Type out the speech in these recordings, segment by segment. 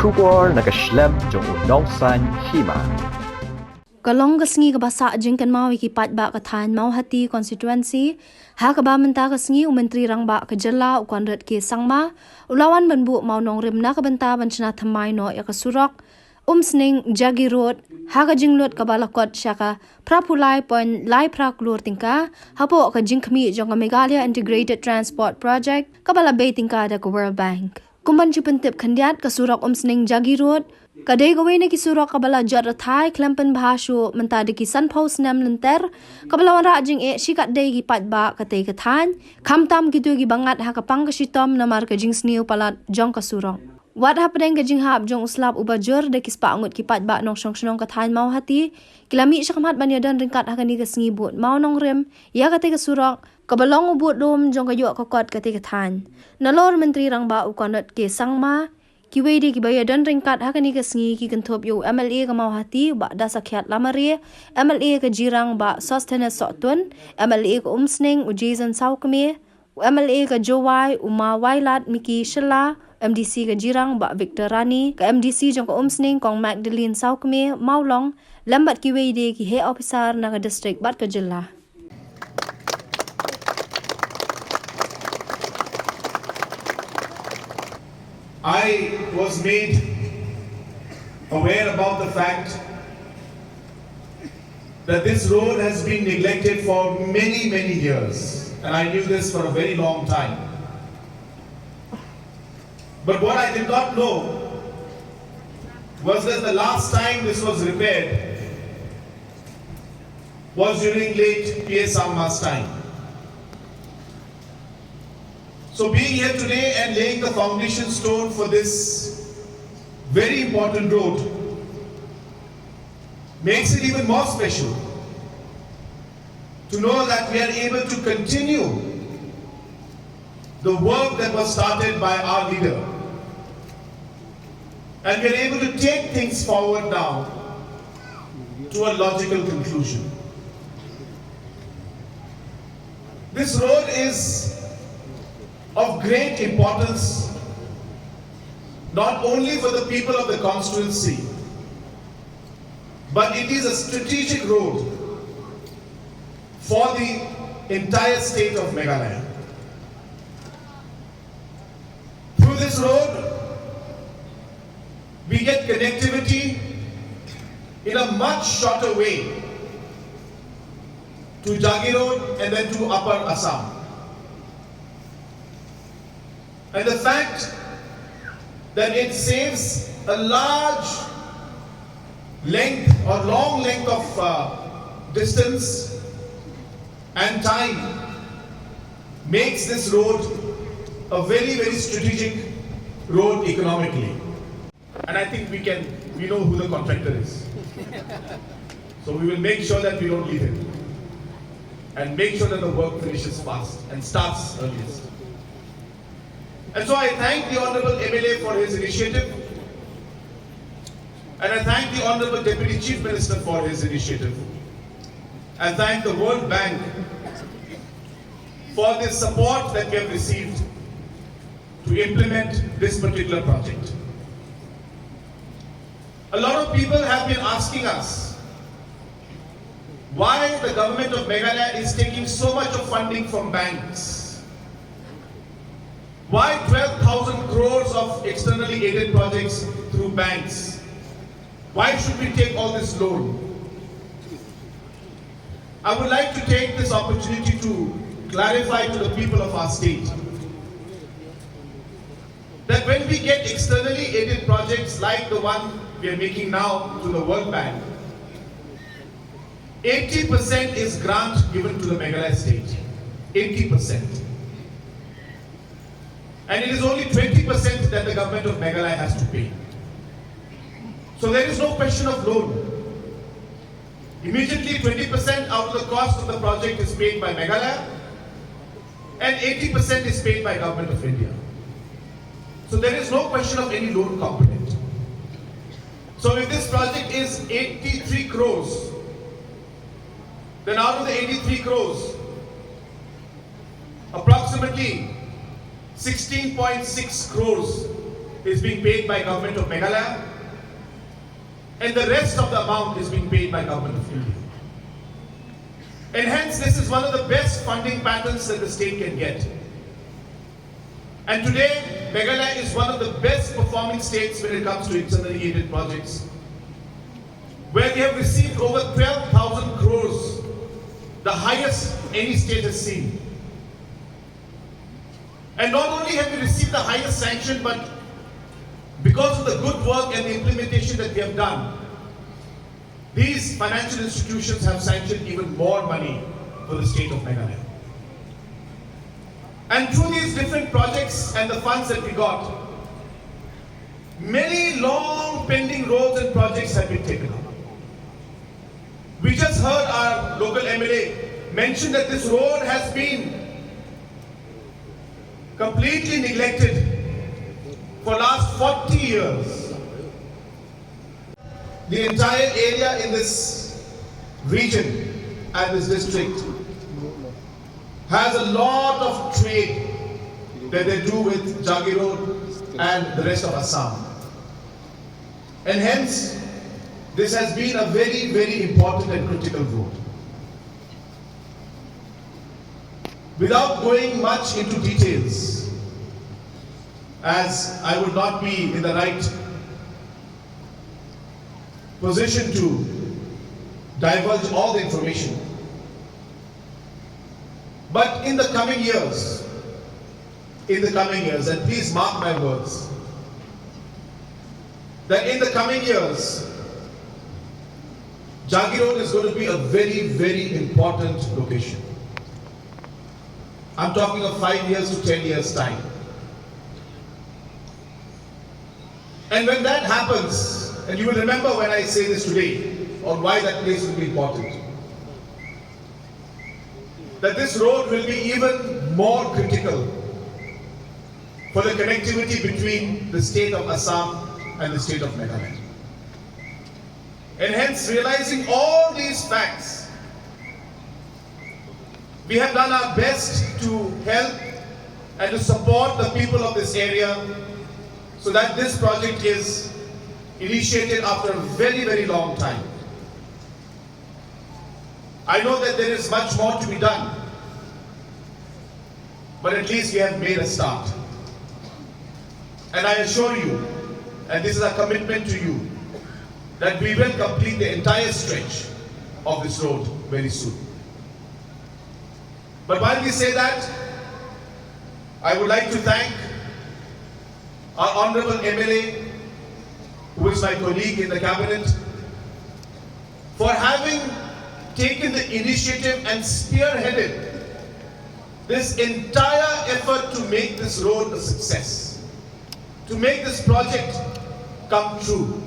Shubor nakaslem jong unongsan Hima. Kalong kasngi kabasa jingkan mau ikipat ba kathan mau hati constituency ha ka ba menta kasngi Myntri Rangbah ka jalla ukwanrat ke sangma ulawan banbu Mawnongrim na ka Bynta ban Shna Thymmai no ya ka Surok Umsning-Jagiroad ha ka jinglot ka balakot syaka prapulai pon lai prak lur tingka hapo ka jingkmi jong ka Meghalaya Integrated Transport Project ka balabay tingka da ka World Bank kumban chupentip khandiat ka Surok Umsning-Jagiroad kadai gawai na ki Surok kabala jat rathai klampen bahashu menta de ki san post nam lenter kabala wan ra jing e shikat dei ki pat ba katei kathan khamtam ki tu ki bangat ha ka pang ka shitom namar ka jing sniu palat jong ka Surok wat hapdeng ka jing hap jong uslap ubajur de ki spa angut ki pat ba nong shong shnong kathan mau hati kilami syakmat ban yadan ringkat ha ka ni ka sngi Mawnongrim ya katei ka Surok kabalong ubut dom jong ka yo ka kot katei kathan nalor Myntri Rangbah ukonot ke sangma kiwei di kibaya dan ringkat hakani ka sngi ki kentop yo MLA ka mau hati ba da sakhyat lamari MLA ka jirang ba sustenance sotun MLA ka Umsning ujisan saukme MLA ka Jowai uma wailat miki shela MDC ka jirang ba Victor Rani ka MDC jong ka Umsning kong Magdalene saukme maulong lambat kiwei di ki he officer na ka district bat ka jilla I was made aware about the fact that this road has been neglected for many, many years. And I knew this for a very long time. But what I did not know was that the last time this was repaired was during late P.S. Amma's time. So being here today and laying the foundation stone for this very important road makes it even more special to know that we are able to continue the work that was started by our leader. And we are able to take things forward now to a logical conclusion. This road is of great importance not only for the people of the constituency, but it is a strategic road for the entire state of Meghalaya. Through this road, we get connectivity in a much shorter way to Jagiroad and then to Upper Assam. And the fact that it saves a large length or long length of distance and time makes this road a very, very strategic road economically. And I think we know who the contractor is. So we will make sure that we don't leave him. And make sure that the work finishes fast and starts earliest. And so I thank the Honorable MLA for his initiative. And I thank the Honorable Deputy Chief Minister for his initiative. I thank the World Bank for the support that we have received to implement this particular project. A lot of people have been asking us why the government of Meghalaya is taking so much of funding from banks. Why 12,000 crores of externally aided projects through banks? Why should we take all this loan? I would like to take this opportunity to clarify to the people of our state that when we get externally aided projects like the one we are making now to the World Bank, 80% is grant given to the Meghalaya state. 80%. And it is only 20% that the government of Meghalaya has to pay. So there is no question of loan. Immediately 20% out of the cost of the project is paid by Meghalaya and 80% is paid by Government of India. So there is no question of any loan component. So if this project is 83 crores, then out of the 83 crores, approximately 16.6 crores is being paid by government of Meghalaya, and the rest of the amount is being paid by government of India. And hence, this is one of the best funding patterns that the state can get. And today, Meghalaya is one of the best performing states when it comes to internally aided projects, where we have received over 12,000 crores, the highest any state has seen. And not only have we received the highest sanction, but because of the good work and the implementation that we have done, these financial institutions have sanctioned even more money for the state of Meghalaya. And through these different projects and the funds that we got, many long pending roads and projects have been taken up. We just heard our local MLA mention that this road has been completely neglected for last 40 years. The entire area in this region and this district has a lot of trade that they do with Jagiroad and the rest of Assam. And hence, this has been a very, very important and critical road. Without going much into details, as I would not be in the right position to divulge all the information, but in the coming years, and please mark my words, that in the coming years, Jagiroad is going to be a very, very important location. I'm talking of 5 years to 10 years time. And when that happens, and you will remember when I say this today, on why that place will be important, that this road will be even more critical for the connectivity between the state of Assam and the state of Meghalaya. And hence, realizing all these facts, we have done our best to help and to support the people of this area so that this project is initiated after a very, very long time. I know that there is much more to be done, but at least we have made a start. And I assure you, and this is a commitment to you, that we will complete the entire stretch of this road very soon. But while we say that, I would like to thank our Honorable MLA, who is my colleague in the cabinet, for having taken the initiative and spearheaded this entire effort to make this road a success, to make this project come true.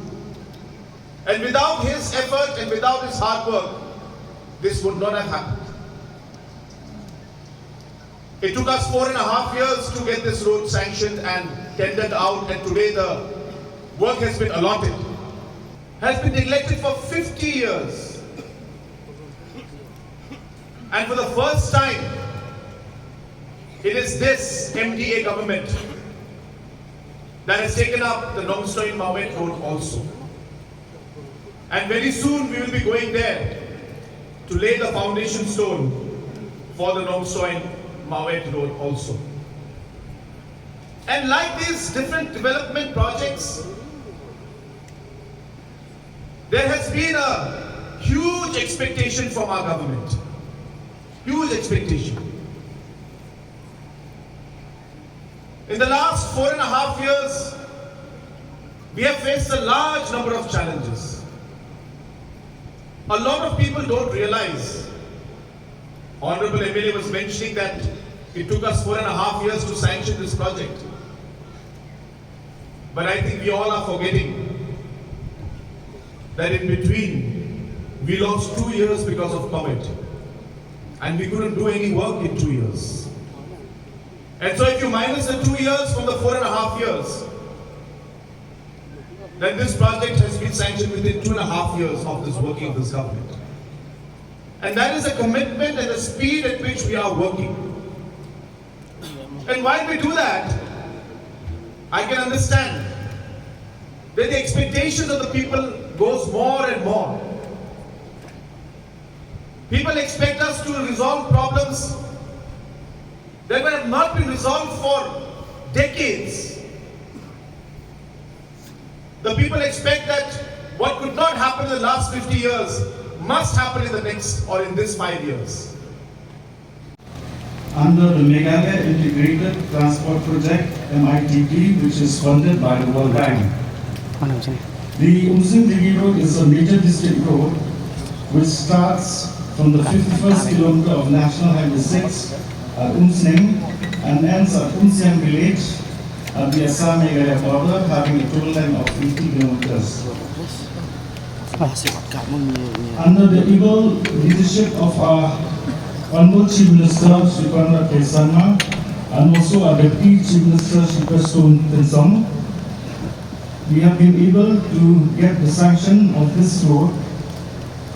And without his effort and without his hard work, this would not have happened. It took us 4.5 years to get this road sanctioned and tendered out, and today the work has been allotted. Has been neglected for 50 years. And for the first time, it is this MDA government that has taken up the Umsning-Jagiroad road also. And very soon we will be going there to lay the foundation stone for the Umsning-Jagiroad road also. And like these different development projects, there has been a huge expectation from our government. Huge expectation. In the last 4.5 years, we have faced a large number of challenges. A lot of people don't realize. Honorable MLA was mentioning that it took us 4.5 years to sanction this project. But I think we all are forgetting that in between, we lost 2 years because of COVID. And we couldn't do any work in 2 years. And so if you minus the 2 years from the 4.5 years, then this project has been sanctioned within 2.5 years of this working of this government. And that is a commitment and the speed at which we are working. And while we do that, I can understand expectations of the people goes more and more. People expect us to resolve problems that have not been resolved for decades. The people expect that what could not happen in the last 50 years must happen in the next or in this 5 years. Under the Meghalaya Integrated Transport Project (MITP), which is funded by the World Bank, the Umsning-Jagiroad is a major district road which starts from the 51st kilometer of National Highway 6 at Umsning and ends at Umsning village at the Assam-Meghalaya border, having a total length of 80 kilometers. Under the able leadership of our Honorable Chief Minister Shri Thymmai and also our Deputy Chief Minister Shri, we have been able to get the sanction of this road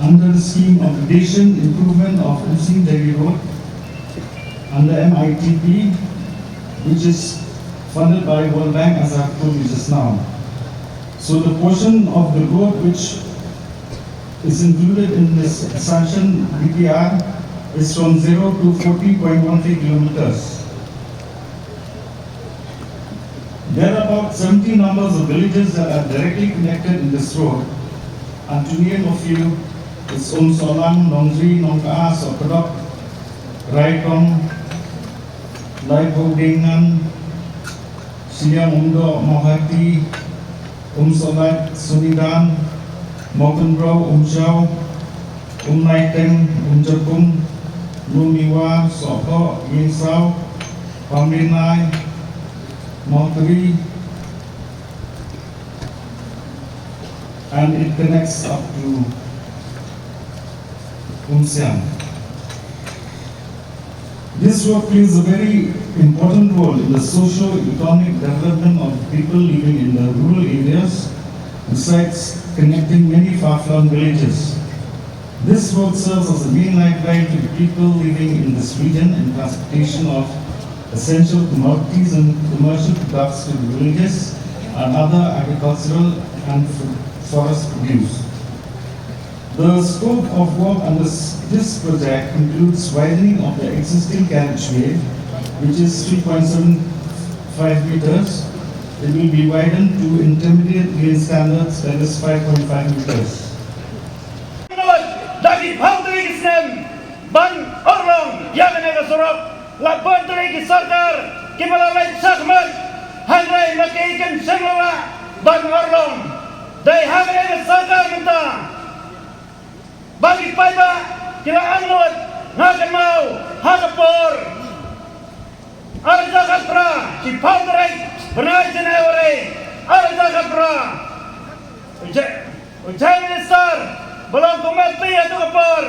under the scheme of addition improvement of Umsning-Jagiroad under MITP, which is funded by World Bank, as I have told you just now. So the portion of the road which is included in this sanction DPR is from 0 to 40.13 kilometers. There are about 70 numbers of villages that are directly connected in this road, and to name a few, it's Mawnongrim, Nongka, Surok, Raitong, Laibodengan, Siamundo, Mohati, Umsolat, Sunidan, Mokenbro, Umshau, Umnaiteng, Umjapung, Lumiwa, Soko, Yinsau, Pamrinai, Myntri, and it connects up to Umsning. This road plays a very important role in the socio-economic development of people living in the rural areas, besides connecting many far-flung villages. This road serves as a main lifeline to the people living in this region in transportation of essential commodities and commercial products to the villages and other agricultural and forest produce. The scope of work under this project includes widening of the existing carriageway, which is 3.75 meters. It will be widened to intermediate lane standards, that is 5.5 meters. Ban Orlong yang ada Surok la Myntri ki sarkar ki malalai sakmat hangrai nakikan senglawa Ban Orlong dai hangrai sarkar minta bagi paiba kila anut ngakan mau hakapor arja kapra ki Myntri benar jenawari arja kapra Ujai Minister belum kumati atau kapor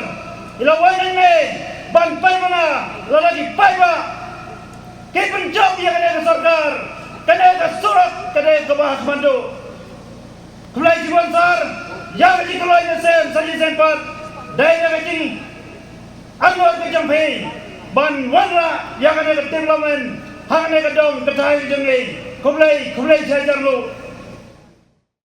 ilawan ini ban pai mana lalagi pai ba ke penjab yang ada sarkar kena ke Surok kena ke bahas mandu kulai jiwan sar yang di kulai nesen saji sempat dai nak jing anwar ke jampi ban wanra yang ada ke timlamen hang ne ke dong ke thai jeng ni kulai saya jarlu